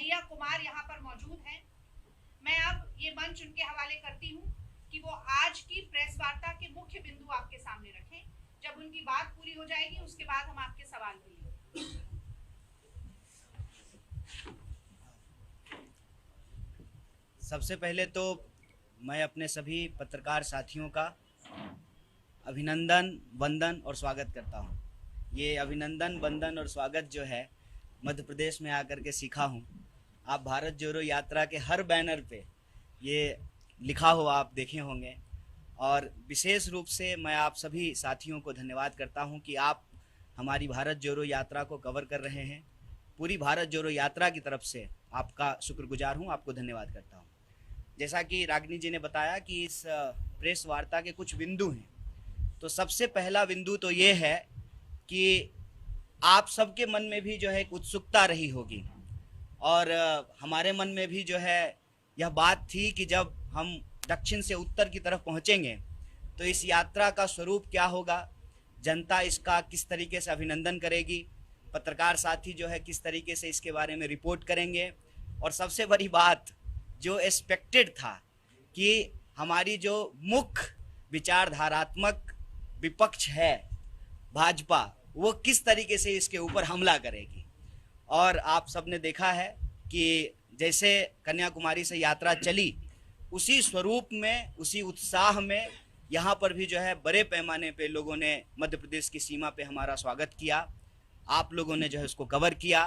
कन्हैया कुमार यहाँ पर मौजूद हैं। मैं अब ये मंच उनके हवाले करती हूँ कि वो आज की प्रेस वार्ता के मुख्य बिंदु आपके सामने रखें। जब उनकी बात पूरी हो जाएगी उसके बाद हम आपके सवाल के लिए। सबसे पहले तो मैं अपने सभी पत्रकार साथियों का अभिनंदन, वंदन और स्वागत करता हूं। ये अभिनंदन, वंदन और स्वागत जो है मध्य प्रदेश में आकर के सीखा हूं। आप भारत जोड़ो यात्रा के हर बैनर पे ये लिखा हुआ आप देखे होंगे और विशेष रूप से मैं आप सभी साथियों को धन्यवाद करता हूं कि आप हमारी भारत जोड़ो यात्रा को कवर कर रहे हैं। पूरी भारत जोड़ो यात्रा की तरफ से आपका शुक्रगुजार हूं, आपको धन्यवाद करता हूं। जैसा कि रागिनी जी ने बताया कि इस प्रेस वार्ता के कुछ बिंदु हैं, तो सबसे पहला बिंदु तो ये है कि आप सबके मन में भी जो है एक उत्सुकता रही होगी और हमारे मन में भी जो है यह बात थी कि जब हम दक्षिण से उत्तर की तरफ पहुंचेंगे तो इस यात्रा का स्वरूप क्या होगा, जनता इसका किस तरीके से अभिनंदन करेगी, पत्रकार साथी जो है किस तरीके से इसके बारे में रिपोर्ट करेंगे। और सबसे बड़ी बात जो एक्सपेक्टेड था कि हमारी जो मुख्य विचारधारात्मक विपक्ष है भाजपा, वो किस तरीके से इसके ऊपर हमला करेगी। और आप सबने देखा है कि जैसे कन्याकुमारी से यात्रा चली उसी स्वरूप में, उसी उत्साह में यहाँ पर भी जो है बड़े पैमाने पे लोगों ने मध्य प्रदेश की सीमा पे हमारा स्वागत किया। आप लोगों ने जो है उसको कवर किया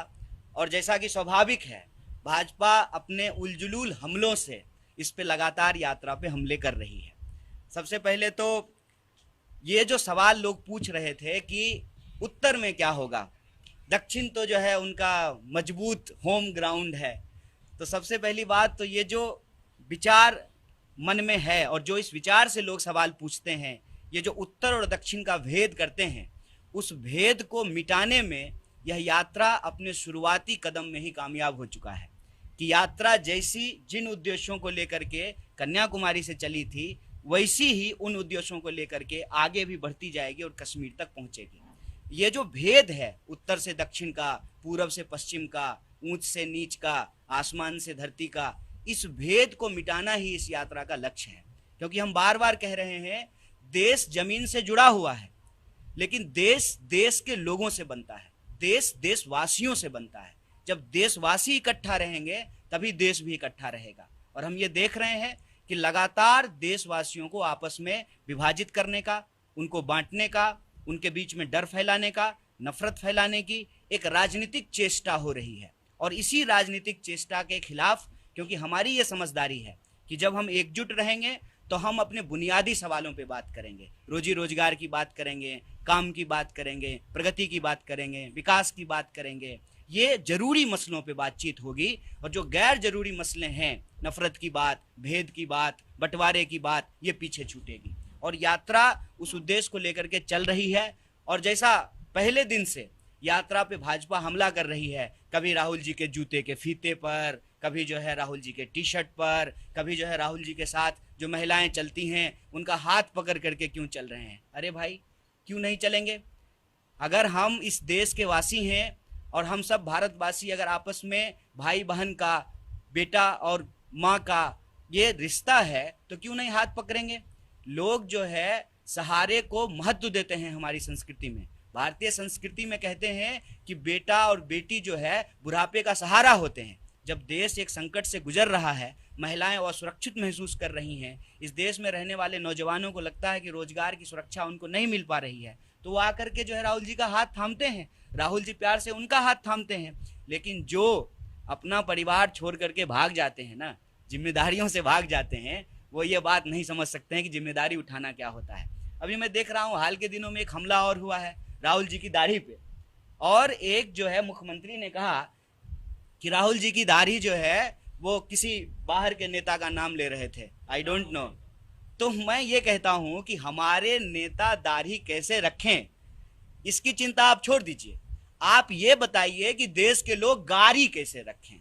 और जैसा कि स्वाभाविक है भाजपा अपने उलझुल हमलों से इस पे लगातार यात्रा पे हमले कर रही है। सबसे पहले तो ये जो सवाल लोग पूछ रहे थे कि उत्तर में क्या होगा, दक्षिण तो जो है उनका मजबूत होम ग्राउंड है। तो सबसे पहली बात तो ये जो विचार मन में है और जो इस विचार से लोग सवाल पूछते हैं, ये जो उत्तर और दक्षिण का भेद करते हैं, उस भेद को मिटाने में यह यात्रा अपने शुरुआती कदम में ही कामयाब हो चुका है। कि यात्रा जैसी जिन उद्देश्यों को लेकर के कन्याकुमारी से चली थी वैसी ही उन उद्देश्यों को लेकर के आगे भी बढ़ती जाएगी और कश्मीर तक पहुंचेगी। ये जो भेद है उत्तर से दक्षिण का, पूरब से पश्चिम का, ऊंच से नीच का, आसमान से धरती का, इस भेद को मिटाना ही इस यात्रा का लक्ष्य है। क्योंकि हम बार बार कह रहे हैं देश जमीन से जुड़ा हुआ है, लेकिन देश देश के लोगों से बनता है, देश देशवासियों से बनता है। जब देशवासी इकट्ठा रहेंगे तभी देश भी इकट्ठा रहेगा। और हम ये देख रहे हैं कि लगातार देशवासियों को आपस में विभाजित करने का, उनको बांटने का, उनके बीच में डर फैलाने का, नफरत फैलाने की एक राजनीतिक चेष्टा हो रही है। और इसी राजनीतिक चेष्टा के खिलाफ, क्योंकि हमारी ये समझदारी है कि जब हम एकजुट रहेंगे तो हम अपने बुनियादी सवालों पे बात करेंगे, रोजी रोजगार की बात करेंगे, काम की बात करेंगे, प्रगति की बात करेंगे, विकास की बात करेंगे। ये जरूरी मसलों पे बातचीत होगी और जो गैर जरूरी मसले हैं, नफरत की बात, भेद की बात, बंटवारे की बात, ये पीछे छूटेगी। और यात्रा उस उद्देश्य को लेकर के चल रही है। और जैसा पहले दिन से यात्रा पे भाजपा हमला कर रही है, कभी राहुल जी के जूते के फीते पर, कभी जो है राहुल जी के टी शर्ट पर, कभी जो है राहुल जी के साथ जो महिलाएं चलती हैं उनका हाथ पकड़ करके क्यों चल रहे हैं। अरे भाई, क्यों नहीं चलेंगे? अगर हम इस देश के वासी हैं और हम सब भारतवासी अगर आपस में भाई बहन का, बेटा और माँ का ये रिश्ता है तो क्यों नहीं हाथ पकड़ेंगे। लोग जो है सहारे को महत्व देते हैं। हमारी संस्कृति में, भारतीय संस्कृति में कहते हैं कि बेटा और बेटी जो है बुढ़ापे का सहारा होते हैं। जब देश एक संकट से गुजर रहा है, महिलाएं असुरक्षित महसूस कर रही हैं, इस देश में रहने वाले नौजवानों को लगता है कि रोजगार की सुरक्षा उनको नहीं मिल पा रही है, तो वो आकर के जो है राहुल जी का हाथ थामते हैं, राहुल जी प्यार से उनका हाथ थामते हैं। लेकिन जो अपना परिवार छोड़ करके भाग जाते हैं ना, जिम्मेदारियों से भाग जाते हैं, वो ये बात नहीं समझ सकते हैं कि जिम्मेदारी उठाना क्या होता है। अभी मैं देख रहा हूँ हाल के दिनों में एक हमला और हुआ है राहुल जी की दाढ़ी पे, और एक जो है मुख्यमंत्री ने कहा कि राहुल जी की दाढ़ी जो है वो किसी बाहर के नेता का नाम ले रहे थे, आई डोंट नो। तो मैं ये कहता हूं कि हमारे नेता दाढ़ी कैसे रखें इसकी चिंता आप छोड़ दीजिए, आप ये बताइए कि देश के लोग गाड़ी कैसे रखें।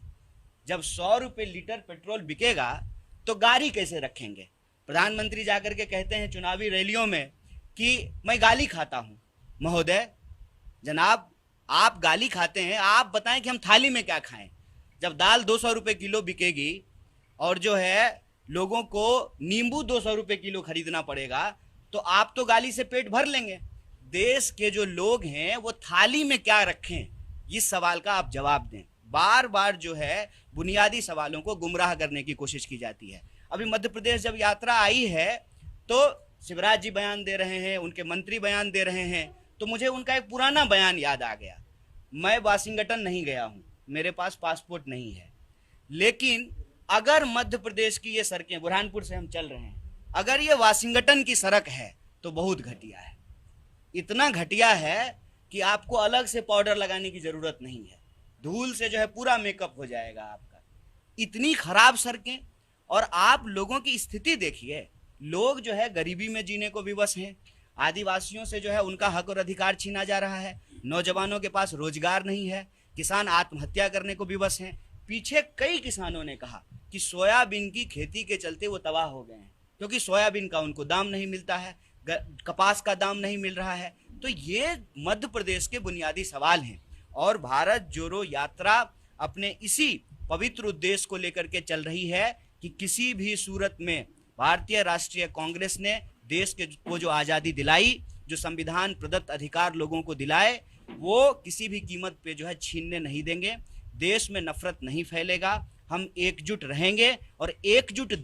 जब 100 रुपये लीटर पेट्रोल बिकेगा तो गाड़ी कैसे रखेंगे। प्रधानमंत्री जाकर के कहते हैं चुनावी रैलियों में कि मैं गाली खाता हूं। महोदय, जनाब, आप गाली खाते हैं, आप बताएं कि हम थाली में क्या खाएं। जब दाल 200 रुपये किलो बिकेगी और जो है लोगों को नींबू 200 रुपये किलो खरीदना पड़ेगा, तो आप तो गाली से पेट भर लेंगे। देश के जो लोग हैं वो थाली में क्या रखें, इस सवाल का आप जवाब दें। बार बार जो है बुनियादी सवालों को गुमराह करने की कोशिश की जाती है। अभी मध्य प्रदेश जब यात्रा आई है तो शिवराज जी बयान दे रहे हैं, उनके मंत्री बयान दे रहे हैं, तो मुझे उनका एक पुराना बयान याद आ गया। मैं वाशिंगटन नहीं गया हूं, मेरे पास पासपोर्ट नहीं है, लेकिन अगर मध्य प्रदेश की ये सड़कें, बुरहानपुर से हम चल रहे हैं, अगर ये वाशिंगटन की सड़क है तो बहुत घटिया है। इतना घटिया है कि आपको अलग से पाउडर लगाने की जरूरत नहीं है, धूल से जो है पूरा मेकअप हो जाएगा आपका। इतनी खराब सड़कें, और आप लोगों की स्थिति देखिए, लोग जो है गरीबी में जीने को विवश हैं। आदिवासियों से जो है उनका हक और अधिकार छीना जा रहा है, नौजवानों के पास रोजगार नहीं है, किसान आत्महत्या करने को विवश हैं। पीछे कई किसानों ने कहा कि सोयाबीन की खेती के चलते वो तबाह हो गए हैं, क्योंकि सोयाबीन का उनको दाम नहीं मिलता है, कपास का दाम नहीं मिल रहा है। तो ये मध्य प्रदेश के बुनियादी सवाल हैं, और भारत जोड़ो यात्रा अपने इसी पवित्र उद्देश्य को लेकर के चल रही है कि किसी भी सूरत में भारतीय राष्ट्रीय कांग्रेस ने देश के को जो आज़ादी दिलाई, जो संविधान प्रदत्त अधिकार लोगों को दिलाए, वो किसी भी कीमत पे जो है छीनने नहीं देंगे। देश में नफरत नहीं फैलेगा, हम एकजुट रहेंगे, और एकजुट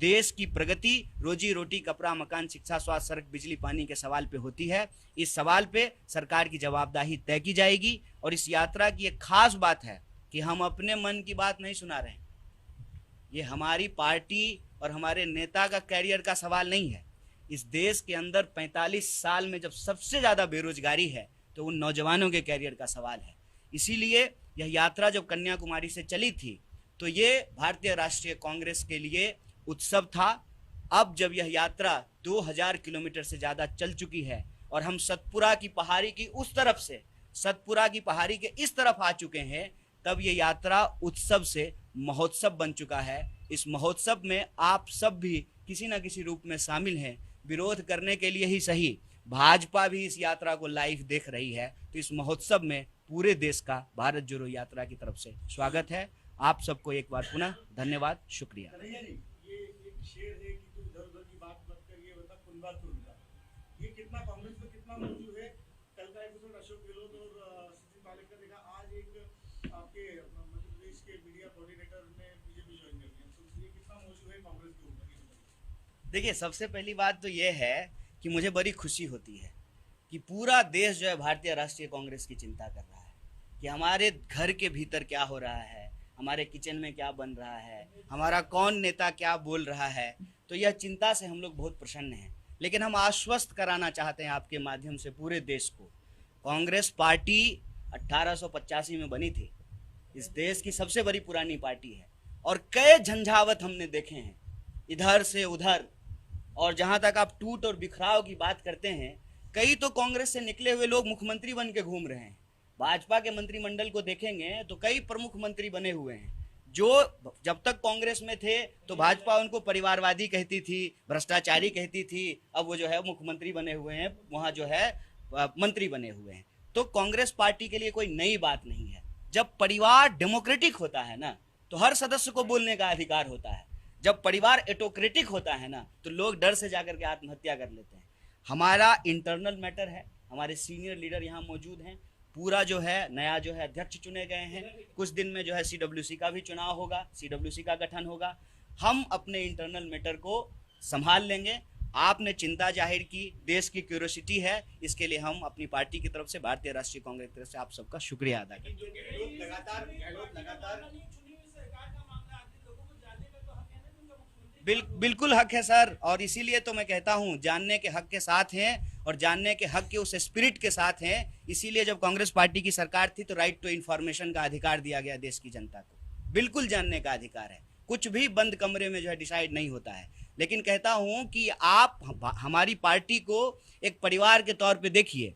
देश की प्रगति रोजी रोटी, कपड़ा, मकान, शिक्षा, स्वास्थ्य, सड़क, बिजली, पानी के सवाल पे होती है। इस सवाल पे सरकार की जवाबदेही तय की जाएगी। और इस यात्रा की एक खास बात है कि हम अपने मन की बात नहीं सुना रहे हैं, ये हमारी पार्टी और हमारे नेता का कैरियर का सवाल नहीं है। इस देश के अंदर 45 साल में जब सबसे ज्यादा बेरोजगारी है तो उन नौजवानों के कैरियर का सवाल है। इसीलिए यह यात्रा जब कन्याकुमारी से चली थी तो ये भारतीय राष्ट्रीय कांग्रेस के लिए उत्सव था। अब जब यह यात्रा 2000 किलोमीटर से ज्यादा चल चुकी है और हम सतपुरा की पहाड़ी की उस तरफ से सतपुरा की पहाड़ी के इस तरफ आ चुके हैं, तब ये यात्रा उत्सव से महोत्सव बन चुका है। इस महोत्सव में आप सब भी किसी न किसी रूप में शामिल हैं। विरोध करने के लिए ही सही, भाजपा भी इस यात्रा को लाइव देख रही है। तो इस महोत्सव में पूरे देश का भारत जोड़ो यात्रा की तरफ से स्वागत है। आप सबको एक बार पुनः धन्यवाद, शुक्रिया। ये एक शेर है कि तू इधर उधर की बात मत कर, ये बता कुंबा तू उनका, ये कितना कांग्रेस में कितना मौजूद है? कल का एपिसोड अशोक गहलोत और सचिन पायलट का देखा, आज एक आपके मध्य प्रदेश के मीडिया कोऑर्डिनेटर ने बीजेपी ज्वाइन कर लिया, तो ये कितना मौजूद है कांग्रेस के ऊपर? देखिए, सबसे पहली बात तो ये है कि मुझे बड़ी खुशी होती है कि पूरा देश जो है भारतीय राष्ट्रीय कांग्रेस की चिंता कर रहा है कि हमारे घर के भीतर क्या हो रहा है, हमारे किचन में क्या बन रहा है, हमारा कौन नेता क्या बोल रहा है। तो यह चिंता से हम लोग बहुत प्रसन्न हैं। लेकिन हम आश्वस्त कराना चाहते हैं आपके माध्यम से पूरे देश को, कांग्रेस पार्टी 1885 में बनी थी, इस देश की सबसे बड़ी पुरानी पार्टी है, और कई झंझावत हमने देखे हैं इधर से उधर। और जहां तक आप टूट और बिखराव की बात करते हैं, कई तो कांग्रेस से निकले हुए लोग मुख्यमंत्री बन के घूम रहे हैं। भाजपा के मंत्रिमंडल को देखेंगे तो कई प्रमुख मंत्री बने हुए हैं जो जब तक कांग्रेस में थे तो भाजपा उनको परिवारवादी कहती थी, भ्रष्टाचारी कहती थी। अब वो जो है मुख्यमंत्री बने हुए हैं, वहां जो है मंत्री बने हुए हैं। तो कांग्रेस पार्टी के लिए कोई नई बात नहीं है। जब परिवार डेमोक्रेटिक होता है ना, तो हर सदस्य को बोलने का अधिकार होता है। जब परिवार एटोक्रेटिक होता है ना, तो लोग डर से जाकर के आत्महत्या कर लेते हैं। हमारा इंटरनल मैटर है, हमारे सीनियर लीडर यहाँ मौजूद हैं, पूरा जो है नया जो है अध्यक्ष चुने गए हैं। कुछ दिन में जो है सीडब्ल्यूसी का भी चुनाव होगा, सीडब्ल्यूसी का गठन होगा। हम अपने इंटरनल मैटर को संभाल लेंगे। आपने चिंता जाहिर की, देश की क्यूरियोसिटी है, इसके लिए हम अपनी पार्टी की तरफ से, भारतीय राष्ट्रीय कांग्रेस की तरफ से आप सबका शुक्रिया अदा करते हैं। बिल्कुल हक है सर, और इसीलिए तो मैं कहता हूं जानने के हक के साथ हैं और जानने के हक के उस स्पिरिट के साथ हैं। इसीलिए जब कांग्रेस पार्टी की सरकार थी तो राइट टू इंफॉर्मेशन का अधिकार दिया गया देश की जनता को। बिल्कुल जानने का अधिकार है, कुछ भी बंद कमरे में जो है डिसाइड नहीं होता है। लेकिन कहता हूं कि आप हमारी पार्टी को एक परिवार के तौर पे देखिए।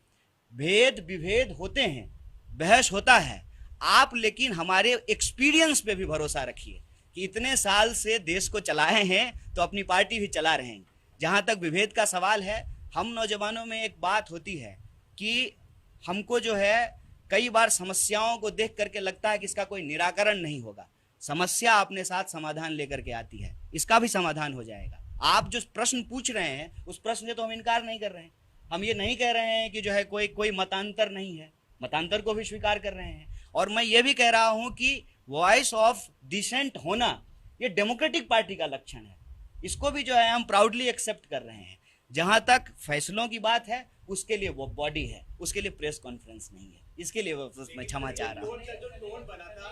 भेद विभेद होते हैं, बहस होता है, आप लेकिन हमारे एक्सपीरियंस पे भी भरोसा रखिए कि इतने साल से देश को चलाए हैं तो अपनी पार्टी भी चला रहे हैं। जहां तक विभेद का सवाल है, हम नौजवानों में एक बात होती है कि हमको जो है कई बार समस्याओं को देख करके लगता है कि इसका कोई निराकरण नहीं होगा। समस्या अपने साथ समाधान लेकर के आती है, इसका भी समाधान हो जाएगा। आप जो प्रश्न पूछ रहे हैं उस प्रश्न से तो हम इनकार नहीं कर रहे हैं। हम ये नहीं कह रहे हैं कि जो है कोई मतांतर नहीं है, मतांतर को भी स्वीकार कर रहे हैं। और मैं ये भी कह रहा हूं कि वॉइस ऑफ डिसेंट होना ये डेमोक्रेटिक पार्टी का लक्षण है, इसको भी जो है हम प्राउडली एक्सेप्ट कर रहे हैं। जहां तक फैसलों की बात है उसके लिए वो बॉडी है, उसके लिए प्रेस कॉन्फ्रेंस नहीं है, इसके लिए मैं क्षमा चाह रहा हूँ। जो टोन बना था,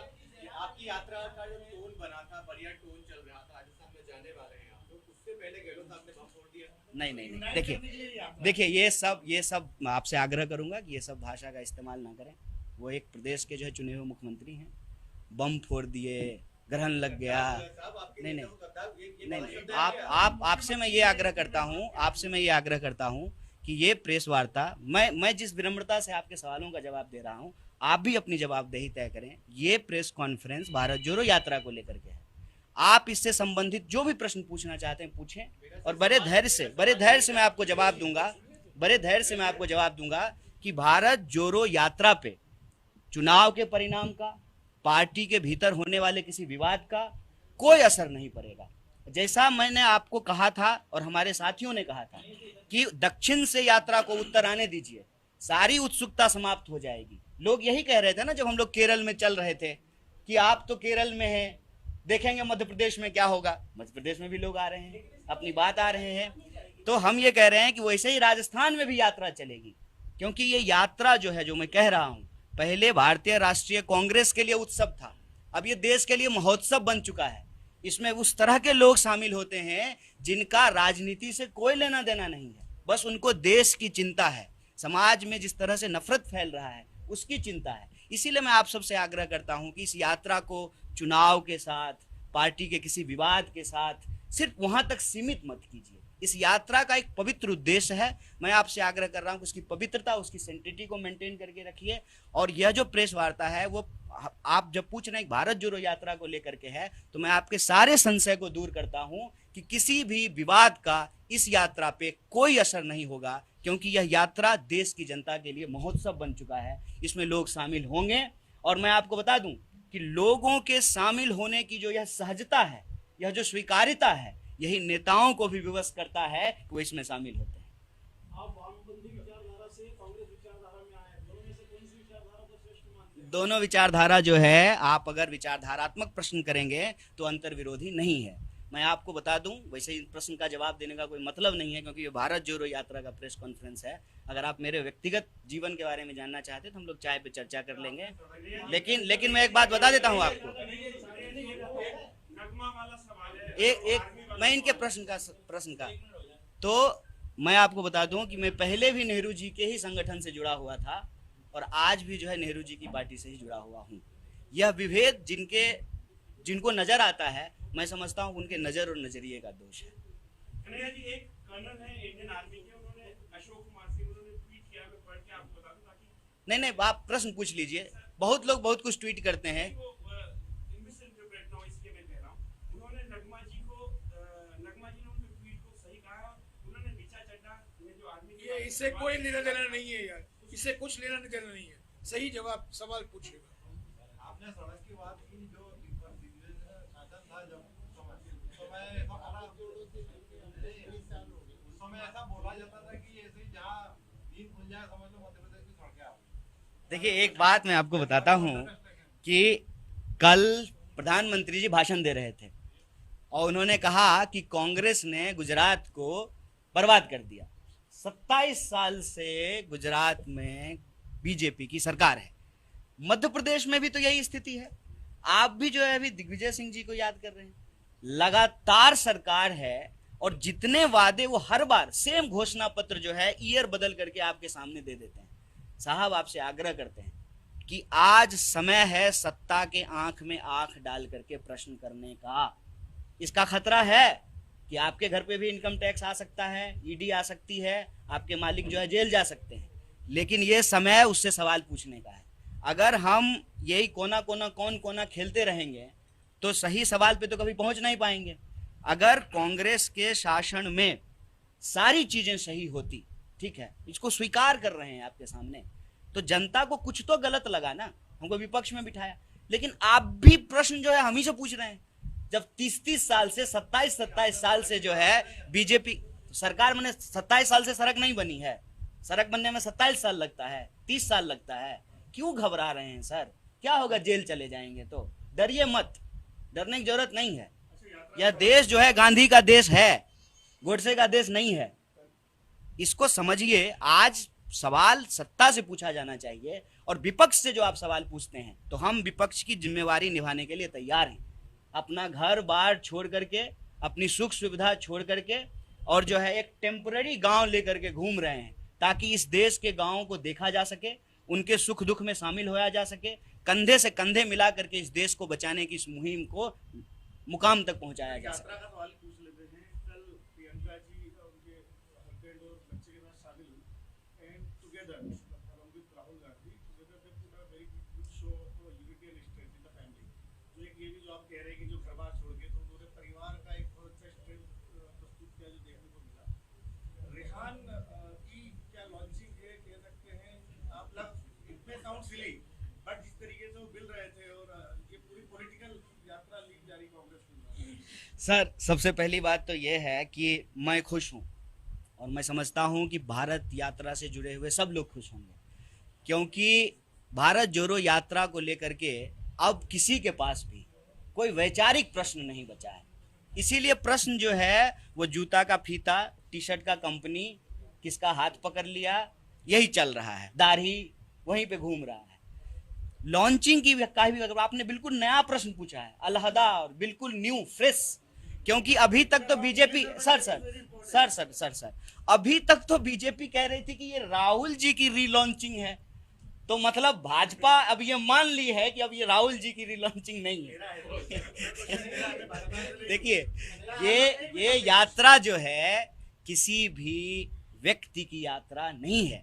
आपकी यात्रा का जो टोन बना था, बढ़िया टोन चल रहा था, राजस्थान में जाने वाले हैं आप लोग, उससे पहले गहलोत साहब ने छोड़ दिया। नहीं, देखिए ये सब मैं आपसे आग्रह करूंगा कि ये सब भाषा का इस्तेमाल ना करें। वो एक प्रदेश के जो है चुने हुए मुख्यमंत्री हैं, बम फोड़ दिए, ग्रहण लग गया। नहीं, आपसे मैं ये आग्रह करता हूँ कि ये प्रेस वार्ता, मैं जिस विनम्रता से आपके सवालों का जवाब दे रहा हूँ, आप भी अपनी जवाबदेही तय करें। ये प्रेस कॉन्फ्रेंस भारत जोड़ो यात्रा को लेकर के है। आप इससे संबंधित जो भी प्रश्न पूछना चाहते हैं पूछें, और बड़े धैर्य से मैं आपको जवाब दूंगा कि भारत जोड़ो यात्रा पे चुनाव के परिणाम का, पार्टी के भीतर होने वाले किसी विवाद का कोई असर नहीं पड़ेगा। जैसा मैंने आपको कहा था और हमारे साथियों ने कहा था कि दक्षिण से यात्रा को उत्तर आने दीजिए, सारी उत्सुकता समाप्त हो जाएगी। लोग यही कह रहे थे ना जब हम लोग केरल में चल रहे थे कि आप तो केरल में हैं, देखेंगे मध्य प्रदेश में क्या होगा। मध्य प्रदेश में भी लोग आ रहे हैं, अपनी बात आ रहे हैं। तो हम ये कह रहे हैं कि वैसे ही राजस्थान में भी यात्रा चलेगी, क्योंकि ये यात्रा जो है, जो मैं कह रहा हूं, पहले भारतीय राष्ट्रीय कांग्रेस के लिए उत्सव था, अब ये देश के लिए महोत्सव बन चुका है। इसमें उस तरह के लोग शामिल होते हैं जिनका राजनीति से कोई लेना देना नहीं है, बस उनको देश की चिंता है, समाज में जिस तरह से नफरत फैल रहा है उसकी चिंता है। इसीलिए मैं आप सबसे आग्रह करता हूं कि इस यात्रा को चुनाव के साथ, पार्टी के किसी विवाद के साथ सिर्फ वहां तक सीमित मत कीजिए। इस यात्रा का एक पवित्र उद्देश्य है, मैं आपसे आग्रह कर रहा हूं कि उसकी पवित्रता, उसकी सेंटिटी को मेंटेन करके रखिए। और यह जो प्रेस वार्ता है वो आप जब पूछ रहे हैं भारत जोड़ो यात्रा को लेकर के है, तो मैं आपके सारे संशय को दूर करता हूं कि किसी भी विवाद का इस यात्रा पे कोई असर नहीं होगा, क्योंकि यह यात्रा देश की जनता के लिए महोत्सव बन चुका है। इसमें लोग शामिल होंगे, और मैं आपको बता दूं कि लोगों के शामिल होने की जो यह सहजता है, यह जो स्वीकार्यता है, यही नेताओं को भी विवश करता है कि वो इसमें शामिल होते हैं। आप वामपंथी विचारधारा से कांग्रेस विचारधारा में आए, दोनों में से कौन सी विचारधारा को श्रेष्ठ मानते हैं? दोनों विचारधारा जो है, आप अगर विचारधारात्मक प्रश्न करेंगे तो अंतर विरोधी नहीं है। मैं आपको बता दूं, वैसे इन प्रश्न का जवाब देने का कोई मतलब नहीं है, क्योंकि ये भारत जोड़ो यात्रा का प्रेस कॉन्फ्रेंस है। अगर आप मेरे व्यक्तिगत जीवन के बारे में जानना चाहते तो हम लोग चाय पे चर्चा कर लेंगे। लेकिन मैं एक बात बता देता हूं आपको, मैं इनके प्रश्न का तो मैं आपको बता दूं कि मैं पहले भी नेहरू जी के ही संगठन से जुड़ा हुआ था, और आज भी जो है नेहरू जी की पार्टी से ही जुड़ा हुआ हूं। यह विभेद जिनको नजर आता है, मैं समझता हूं उनके नजर और नजरिए का दोष है। कन्हैया जी, एक कर्नल है इंडियन आर्मी के, उन्होंने अशोक कुमार सिंह, उन्होंने ट्वीट किया, मैं पढ़ के आपको बता दूं ताकि नहीं, आप प्रश्न पूछ लीजिए। बहुत लोग बहुत कुछ ट्वीट करते हैं। उन्होंने नगमा जी ने उनके ट्वीट को सही कहा, उन्होंने ऋचा चड्ढा ने जो आर्मी के, इससे कोई लेना देना नहीं है यार, इससे कुछ लेना देना नहीं है। सही जवाब सवाल पूछेगा। आपने सड़क की बात की, जो शासन था जब उस समय ऐसा बोला जाता था कि ऐसे जहाँ नींद खुल जाए समझ लो मध्य प्रदेश की सड़कें आ गई। देखिए, एक बात मैं आपको बताता हूं कि कल प्रधानमंत्री जी भाषण दे रहे थे और उन्होंने कहा कि कांग्रेस ने गुजरात को बर्बाद कर दिया। 27 साल से गुजरात में बीजेपी की सरकार है, मध्य प्रदेश में भी तो यही स्थिति है। आप भी जो है अभी दिग्विजय सिंह जी को याद कर रहे हैं, लगातार सरकार है और जितने वादे वो हर बार सेम घोषणा पत्र जो है ईयर बदल करके आपके सामने दे देते हैं। साहब, आपसे आग्रह करते हैं कि आज समय है सत्ता के आंख में आंख डाल करके प्रश्न करने का। इसका खतरा है कि आपके घर पे भी इनकम टैक्स आ सकता है, ईडी आ सकती है, आपके मालिक जो है जेल जा सकते हैं, लेकिन ये समय उससे सवाल पूछने का है। अगर हम यही कौन कोना खेलते रहेंगे तो सही सवाल पे तो कभी पहुंच नहीं पाएंगे। अगर कांग्रेस के शासन में सारी चीजें सही होती, ठीक है, इसको स्वीकार कर रहे हैं आपके सामने, तो जनता को कुछ तो गलत लगा ना, हमको विपक्ष में बिठाया। लेकिन आप भी प्रश्न जो है हम ही से पूछ रहे हैं, जब 30-30 साल से 27-27 साल से जो है बीजेपी सरकार बने, 27 साल से सड़क नहीं बनी है, सड़क बनने में 27 साल लगता है, 30 साल लगता है। क्यों घबरा रहे हैं सर? क्या होगा, जेल चले जाएंगे तो? डरिए मत, डरने की जरूरत नहीं है। यह देश जो है गांधी का देश है, गोडसे का देश नहीं है, इसको समझिए। आज सवाल सत्ता से पूछा जाना चाहिए, और विपक्ष से जो आप सवाल पूछते हैं तो हम विपक्ष की जिम्मेवारी निभाने के लिए तैयार हैं। अपना घर बार छोड़ करके, अपनी सुख सुविधा छोड़ करके, और जो है एक टेम्पररी गांव लेकर के घूम रहे हैं, ताकि इस देश के गांवों को देखा जा सके, उनके सुख दुख में शामिल होया जा सके, कंधे से कंधे मिला करके इस देश को बचाने की इस मुहिम को मुकाम तक पहुंचाया जा सके। यात्रा का सवाल पूछ लेते हैं। कल प्रियंका जी उनके हस्बैंड और बच्चे के साथ शामिल हुई, and together along with Rahul Gandhi together they put a very good show off unity and strength in the family. तो एक ये भी जो आप कह रहे हैं कि जो घर बार छोड़ के तो उन्होंने परिवार का एक बहुत अच्छा स्ट्रेंथ प्रस्तुत किया जो देखने को मिला। रेहान की क्या लॉन्चिंग है कह सकते हैं आप लोग? It may sound silly, but जिस तरीके से वो मिल रहे थे और ये पूरी पॉलिटिकल यात्रा लीड जारी कांग्रेस की। सर, सबसे पहली बात तो यह है कि मैं खुश हूं, और मैं समझता हूं कि भारत यात्रा से जुड़े हुए सब लोग खुश होंगे, क्योंकि भारत जोड़ो यात्रा को लेकर के अब किसी के पास भी कोई वैचारिक प्रश्न नहीं बचा है। इसीलिए प्रश्न जो है वो जूता का फीता, टी शर्ट का कंपनी, किसका हाथ पकड़ लिया, यही चल रहा है, दाढ़ी वहीं पे घूम रहा है। लॉन्चिंग की का भी आपने बिल्कुल नया प्रश्न पूछा है, अलहदा और बिल्कुल न्यू फ्रेश, क्योंकि अभी तक तो बीजेपी सर अभी तक तो बीजेपी कह रही थी कि ये राहुल जी की रीलॉन्चिंग है, तो मतलब भाजपा अब ये मान ली है कि अब ये राहुल जी की रीलॉन्चिंग नहीं है। देखिए, ये यात्रा जो है किसी भी व्यक्ति की यात्रा नहीं है,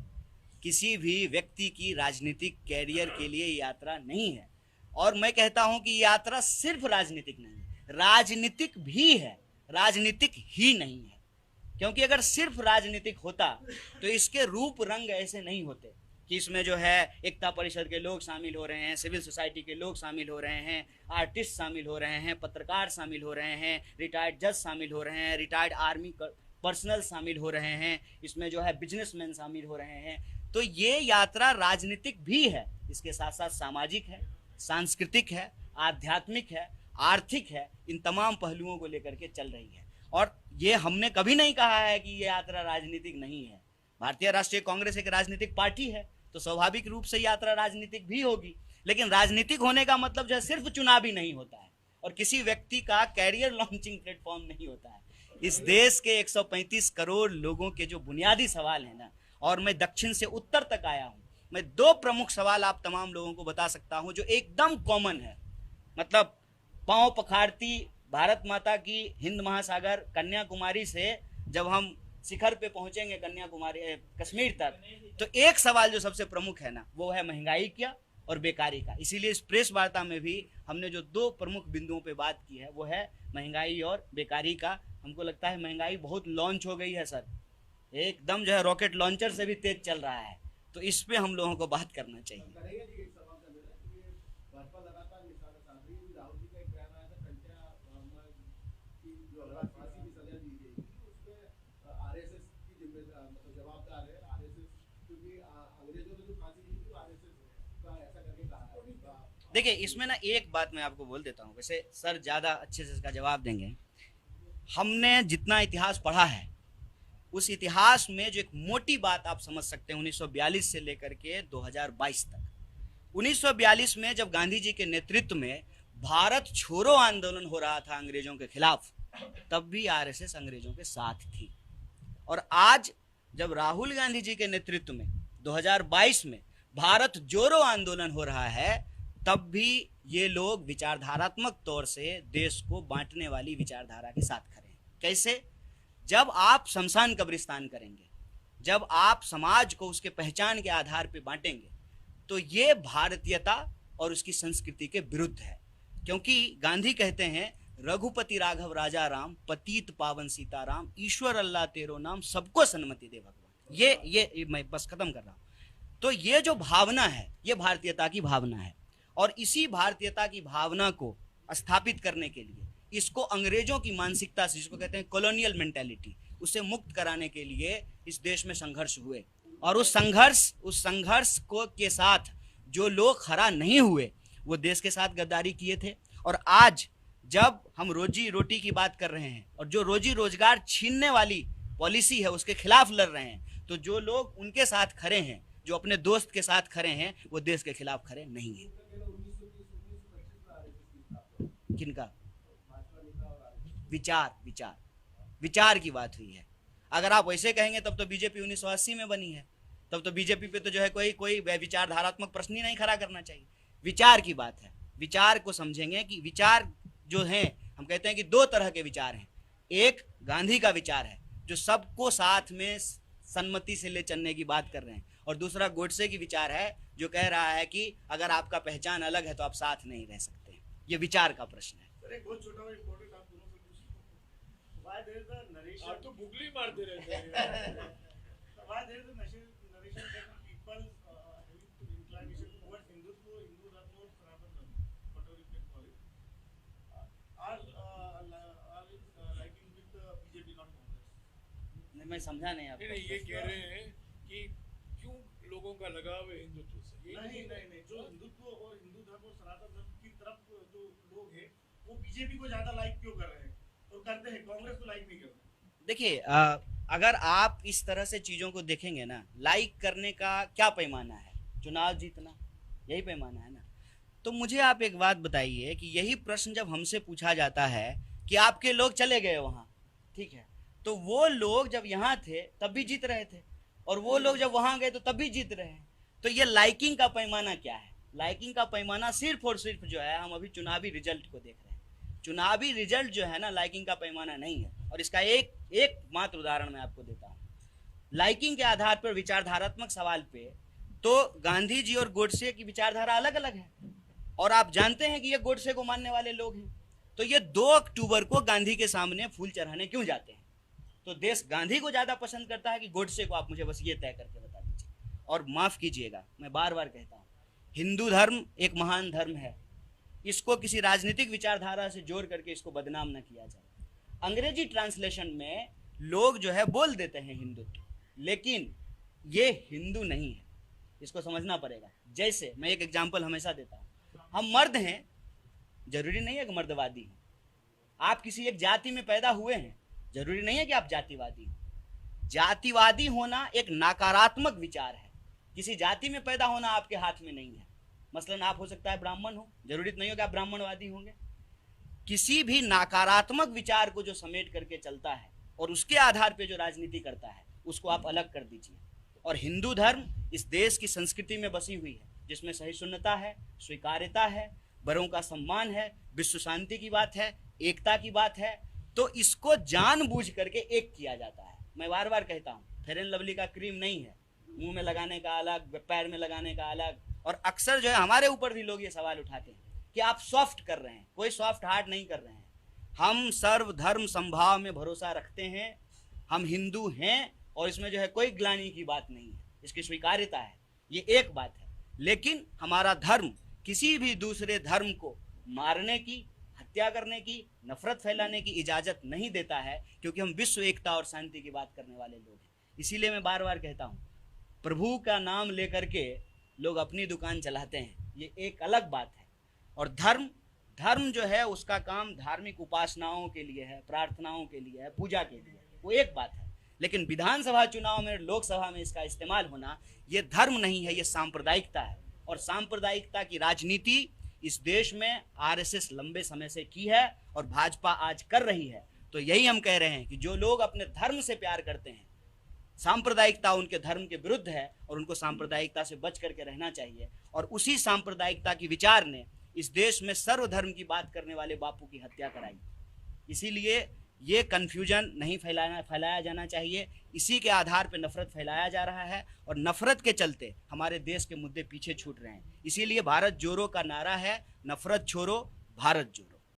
किसी भी व्यक्ति की राजनीतिक कैरियर के लिए यात्रा नहीं है। और मैं कहता हूं कि यात्रा सिर्फ राजनीतिक नहीं है, राजनीतिक भी है, राजनीतिक ही नहीं है। क्योंकि अगर सिर्फ राजनीतिक होता तो इसके रूप रंग ऐसे नहीं होते कि इसमें जो है एकता परिषद के लोग शामिल हो रहे हैं, सिविल सोसाइटी के लोग शामिल हो रहे हैं, आर्टिस्ट शामिल हो रहे हैं, पत्रकार शामिल हो रहे हैं, रिटायर्ड जज शामिल हो रहे हैं, रिटायर्ड आर्मी पर्सनल शामिल हो रहे हैं, इसमें जो है बिजनेसमैन शामिल हो रहे हैं। तो ये यात्रा राजनीतिक भी है, इसके साथ साथ सामाजिक है, सांस्कृतिक है, आध्यात्मिक है, आर्थिक है, इन तमाम पहलुओं को लेकर के चल रही है। और ये हमने कभी नहीं कहा है कि ये यात्रा राजनीतिक नहीं है। भारतीय राष्ट्रीय कांग्रेस एक राजनीतिक पार्टी है, तो स्वाभाविक रूप से यात्रा राजनीतिक भी होगी। लेकिन राजनीतिक होने का मतलब जो है सिर्फ चुनावी नहीं होता है, और किसी व्यक्ति का कैरियर लॉन्चिंग प्लेटफॉर्म नहीं होता है। इस देश के 135 करोड़ लोगों के जो बुनियादी सवाल है ना, और मैं दक्षिण से उत्तर तक आया हूं, मैं 2 प्रमुख सवाल आप तमाम लोगों को बता सकता हूं जो एकदम कॉमन है। मतलब पांव पखाड़ती भारत माता की हिंद महासागर कन्याकुमारी से जब हम शिखर पे पहुंचेंगे कन्याकुमारी कश्मीर तक, तो एक सवाल जो सबसे प्रमुख है ना, वो है महंगाई का और बेकारी का। इसीलिए इस प्रेस वार्ता में भी हमने जो 2 प्रमुख बिंदुओं पे बात की है वो है महंगाई और बेकारी का। हमको लगता है महंगाई बहुत लॉन्च हो गई है सर, एकदम जो है रॉकेट लॉन्चर से भी तेज चल रहा है, तो इस पे हम लोगों को बात करना चाहिए। देखिए, इसमें ना एक बात मैं आपको बोल देता हूँ, वैसे सर ज़्यादा अच्छे से इसका जवाब देंगे। हमने जितना इतिहास पढ़ा है उस इतिहास में जो एक मोटी बात आप समझ सकते हैं 1942 से लेकर के 2022 तक। 1942 में जब गांधी जी के नेतृत्व में भारत छोड़ो आंदोलन हो रहा था अंग्रेजों के खिलाफ, तब भी आरएसएस अंग्रेजों के साथ थी। और आज जब राहुल गांधी जी के नेतृत्व में 2022 में भारत जोड़ो आंदोलन हो रहा है, तब भी ये लोग विचारधारात्मक तौर से देश को बांटने वाली विचारधारा के साथ खड़े हैं। कैसे? जब आप शमशान कब्रिस्तान करेंगे, जब आप समाज को उसके पहचान के आधार पर बांटेंगे, तो ये भारतीयता और उसकी संस्कृति के विरुद्ध है। क्योंकि गांधी कहते हैं रघुपति राघव राजा राम, पतित पावन सीताराम, ईश्वर अल्लाह तेरो नाम, सबको सन्मति दे भगवान। ये मैं बस खत्म कर रहा हूं। तो ये जो भावना है ये भारतीयता की भावना है, और इसी भारतीयता की भावना को स्थापित करने के लिए, इसको अंग्रेजों की मानसिकता से, जिसको कहते हैं कॉलोनियल मेंटेलिटी, उससे मुक्त कराने के लिए इस देश में संघर्ष हुए। और उस संघर्ष को के साथ जो लोग खड़ा नहीं हुए वो देश के साथ गद्दारी किए थे। और आज जब हम रोजी रोटी की बात कर रहे हैं और जो रोजी रोजगार छीनने वाली पॉलिसी है उसके खिलाफ लड़ रहे हैं, तो जो लोग उनके साथ खड़े हैं, जो अपने दोस्त के साथ खड़े हैं, वो देश के खिलाफ खड़े नहीं है। किनका? विचार की बात हुई है। अगर आप वैसे कहेंगे तब तो बीजेपी 1980 में बनी है, तब तो बीजेपी पे तो जो है कोई विचारधारात्मक प्रश्न ही नहीं खड़ा करना चाहिए। विचार की बात है, विचार को समझेंगे कि विचार जो हैं, हम कहते हैं कि दो तरह के विचार हैं। एक गांधी का विचार है जो सबको साथ में सम्मति से ले चलने की बात कर रहे हैं, और दूसरा गोडसे की विचार है जो कह रहा है कि अगर आपका पहचान अलग है तो आप साथ नहीं रह सकते। ये विचार का प्रश्न है। सर एक बहुत छोटा और इम्पोर्टेंट आप दोनों से पूछूं, why there is a narration? आप तो बुगली मारते रहते हैं। Why there is a narration that people having to inclination towards Hindutva, Hindu Dharma or Sanatan Dharma, whatever you can call it, are liking with BJP, not Congress? नहीं, मैं समझा नहीं आप। नहीं, ये कह रहे हैं कि क्यों लोगों का लगाव है हिंदुत्व से। नहीं, जो हिंदुत्व और हिंदू धर्म और सनातन धर्म की तरफ जो लोग हैं वो बीजेपी को ज्यादा लाइक क्यों कर रहे हैं और करते हैं, कांग्रेस को लाइक नहीं करते? देखिए, अगर आप इस तरह से चीज़ों को देखेंगे ना, लाइक करने का क्या पैमाना है? चुनाव जीतना, यही पैमाना है ना। तो मुझे आप एक बात बताइए कि यही प्रश्न जब हमसे पूछा जाता है कि आपके लोग चले गए वहाँ, ठीक है, तो वो लोग जब यहाँ थे तब भी जीत रहे थे, और वो लोग जब वहाँ गए तो तब भी जीत रहे हैं। तो ये लाइकिंग का पैमाना क्या है? लाइकिंग का पैमाना सिर्फ और सिर्फ जो है, हम अभी चुनावी रिजल्ट को देख रहे हैं। चुनावी रिजल्ट जो है ना, लाइकिंग का पैमाना नहीं है। और इसका एक मात्र उदाहरण मैं आपको देता हूँ। लाइकिंग के आधार पर विचारधारात्मक सवाल पे तो गांधी जी और गोडसे की विचारधारा अलग अलग है, और आप जानते हैं कि ये गोडसे को मानने वाले लोग हैं। तो ये 2 अक्टूबर को गांधी के सामने फूल चढ़ाने क्यों जाते हैं? तो देश गांधी को ज्यादा पसंद करता है कि गोडसे को? आप मुझे बस ये तय करके बता दीजिए। और माफ कीजिएगा, मैं बार बार कहता हूँ, हिंदू धर्म एक महान धर्म है, इसको किसी राजनीतिक विचारधारा से जोड़ करके इसको बदनाम न किया जाए। अंग्रेजी ट्रांसलेशन में लोग जो है बोल देते हैं हिंदुत्व, लेकिन ये हिंदू नहीं है, इसको समझना पड़ेगा। जैसे मैं एक एग्जांपल हमेशा देता हूँ, हम मर्द हैं, जरूरी नहीं है कि मर्दवादी हो। आप किसी एक जाति में पैदा हुए हैं, जरूरी नहीं है कि आप जातिवादी हो। जातिवादी होना एक नकारात्मक विचार है। किसी जाति में पैदा होना आपके हाथ में नहीं है। मसलन आप हो सकता है ब्राह्मण हो, जरूरी नहीं हो कि आप ब्राह्मणवादी होंगे। किसी भी नकारात्मक विचार को जो समेट करके चलता है और उसके आधार पे जो राजनीति करता है, उसको आप अलग कर दीजिए। और हिंदू धर्म इस देश की संस्कृति में बसी हुई है, जिसमें सहिष्णुता है, स्वीकार्यता है, बड़ों का सम्मान है, विश्व शांति की बात है, एकता की बात है। तो इसको जानबूझ करके एक किया जाता है। मैं बार बार कहता हूँ, फेयर एंड लवली का क्रीम नहीं है, मुंह में लगाने का अलग, पैर में लगाने का अलग। और अक्सर जो है हमारे ऊपर भी लोग ये सवाल उठाते हैं कि आप सॉफ्ट कर रहे हैं। कोई सॉफ्ट हार्ट नहीं कर रहे हैं। हम सर्वधर्म संभाव में भरोसा रखते हैं, हम हिंदू हैं, और इसमें जो है कोई ग्लानि की बात नहीं है, इसकी स्वीकार्यता है, ये एक बात है। लेकिन हमारा धर्म किसी भी दूसरे धर्म को मारने की, हत्या करने की, नफरत फैलाने की इजाजत नहीं देता है, क्योंकि हम विश्व एकता और शांति की बात करने वाले लोग हैं। इसीलिए मैं बार बार कहता हूँ, प्रभु का नाम लेकर के लोग अपनी दुकान चलाते हैं, ये एक अलग बात है। और धर्म जो है उसका काम धार्मिक उपासनाओं के लिए है, प्रार्थनाओं के लिए है, पूजा के लिए, वो एक बात है। लेकिन विधानसभा चुनाव में, लोकसभा में इसका इस्तेमाल होना, ये धर्म नहीं है, ये सांप्रदायिकता है। और सांप्रदायिकता की राजनीति इस देश में आरएसएस लंबे समय से की है और भाजपा आज कर रही है। तो यही हम कह रहे हैं कि जो लोग अपने धर्म से प्यार करते हैं, सांप्रदायिकता उनके धर्म के विरुद्ध है और उनको सांप्रदायिकता से बच करके रहना चाहिए। और उसी सांप्रदायिकता की विचार ने इस देश में सर्वधर्म की बात करने वाले बापू की हत्या कराई। इसीलिए ये कन्फ्यूजन नहीं फैलाया जाना चाहिए। इसी के आधार पर नफरत फैलाया जा रहा है और नफरत के चलते हमारे देश के मुद्दे पीछे छूट रहे हैं। इसीलिए भारत जोड़ो का नारा है, नफरत छोड़ो, भारत जोड़ो।